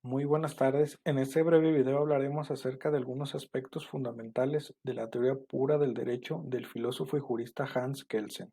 Muy buenas tardes. En este breve video hablaremos acerca de algunos aspectos fundamentales de la teoría pura del derecho del filósofo y jurista Hans Kelsen.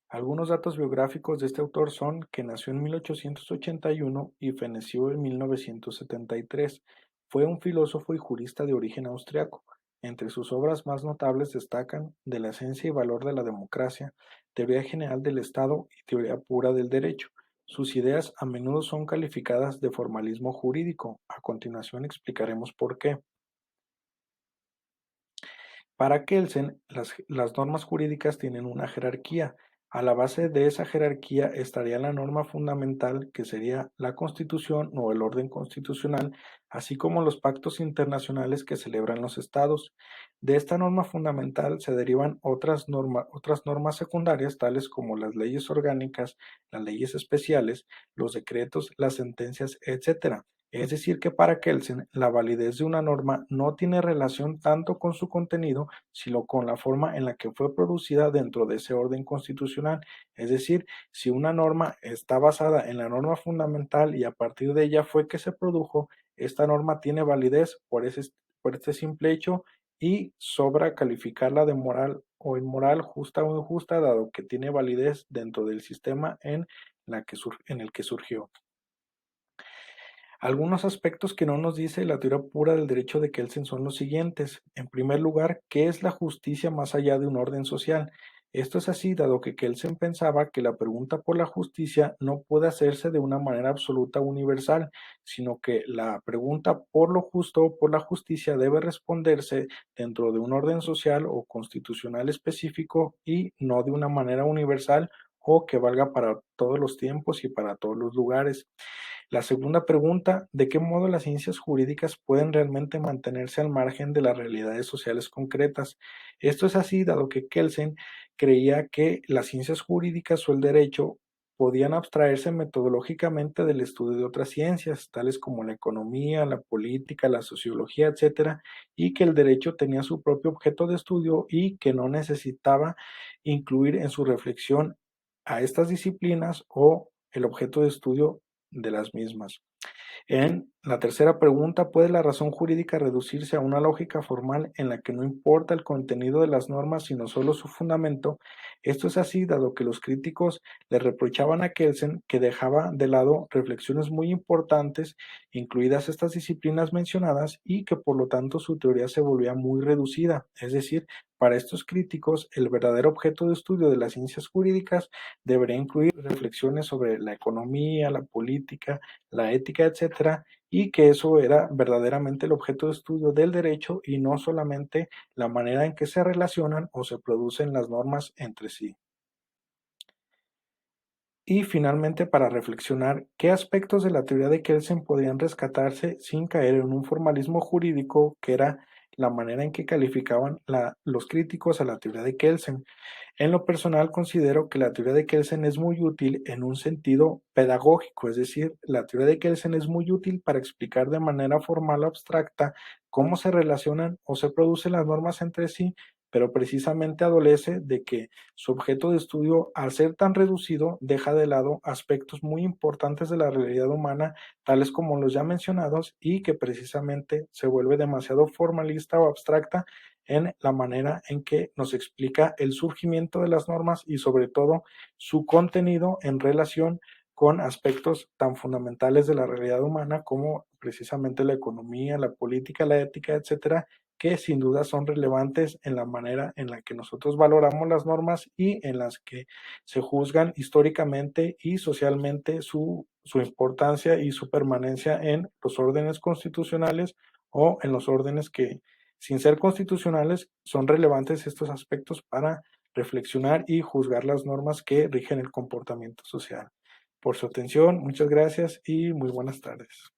Algunos datos biográficos de este autor son que nació en 1881 y feneció en 1973. Fue un filósofo y jurista de origen austriaco. Entre sus obras más notables destacan De la esencia y valor de la democracia, Teoría general del Estado y Teoría pura del derecho. Sus ideas a menudo son calificadas de formalismo jurídico. A continuación explicaremos por qué. Para Kelsen, las normas jurídicas tienen una jerarquía. A la base de esa jerarquía estaría la norma fundamental, que sería la Constitución o el orden constitucional, así como los pactos internacionales que celebran los estados. De esta norma fundamental se derivan otras normas secundarias, tales como las leyes orgánicas, las leyes especiales, los decretos, las sentencias, etc. Es decir, que para Kelsen, la validez de una norma no tiene relación tanto con su contenido, sino con la forma en la que fue producida dentro de ese orden constitucional. Es decir, si una norma está basada en la norma fundamental y a partir de ella fue que se produjo, esta norma tiene validez por este simple hecho y sobra calificarla de moral o inmoral, justa o injusta, dado que tiene validez dentro del sistema en el que surgió. Algunos aspectos que no nos dice la teoría pura del derecho de Kelsen son los siguientes. En primer lugar, ¿qué es la justicia más allá de un orden social? Esto es así dado que Kelsen pensaba que la pregunta por la justicia no puede hacerse de una manera absoluta o universal, sino que la pregunta por lo justo o por la justicia debe responderse dentro de un orden social o constitucional específico y no de una manera universal o que valga para todos los tiempos y para todos los lugares. La segunda pregunta, ¿de qué modo las ciencias jurídicas pueden realmente mantenerse al margen de las realidades sociales concretas? Esto es así, dado que Kelsen creía que las ciencias jurídicas o el derecho podían abstraerse metodológicamente del estudio de otras ciencias, tales como la economía, la política, la sociología, etcétera, y que el derecho tenía su propio objeto de estudio y que no necesitaba incluir en su reflexión a estas disciplinas o el objeto de estudio de las mismas. En la tercera pregunta, ¿puede la razón jurídica reducirse a una lógica formal en la que no importa el contenido de las normas sino solo su fundamento? Esto es así dado que los críticos le reprochaban a Kelsen que dejaba de lado reflexiones muy importantes, incluidas estas disciplinas mencionadas, y que por lo tanto su teoría se volvía muy reducida. Es decir, para estos críticos, el verdadero objeto de estudio de las ciencias jurídicas debería incluir reflexiones sobre la economía, la política, la ética, etcétera, y que eso era verdaderamente el objeto de estudio del derecho y no solamente la manera en que se relacionan o se producen las normas entre sí. Y finalmente, para reflexionar, ¿qué aspectos de la teoría de Kelsen podrían rescatarse sin caer en un formalismo jurídico que era la manera en que calificaban los críticos a la teoría de Kelsen? En lo personal, considero que la teoría de Kelsen es muy útil en un sentido pedagógico, es decir, la teoría de Kelsen es muy útil para explicar de manera formal o abstracta cómo se relacionan o se producen las normas entre sí, pero precisamente adolece de que su objeto de estudio, al ser tan reducido, deja de lado aspectos muy importantes de la realidad humana, tales como los ya mencionados, y que precisamente se vuelve demasiado formalista o abstracta en la manera en que nos explica el surgimiento de las normas y sobre todo su contenido en relación con aspectos tan fundamentales de la realidad humana como precisamente la economía, la política, la ética, etcétera, que sin duda son relevantes en la manera en la que nosotros valoramos las normas y en las que se juzgan históricamente y socialmente su importancia y su permanencia en los órdenes constitucionales o en los órdenes que, sin ser constitucionales, son relevantes estos aspectos para reflexionar y juzgar las normas que rigen el comportamiento social. Por su atención, muchas gracias y muy buenas tardes.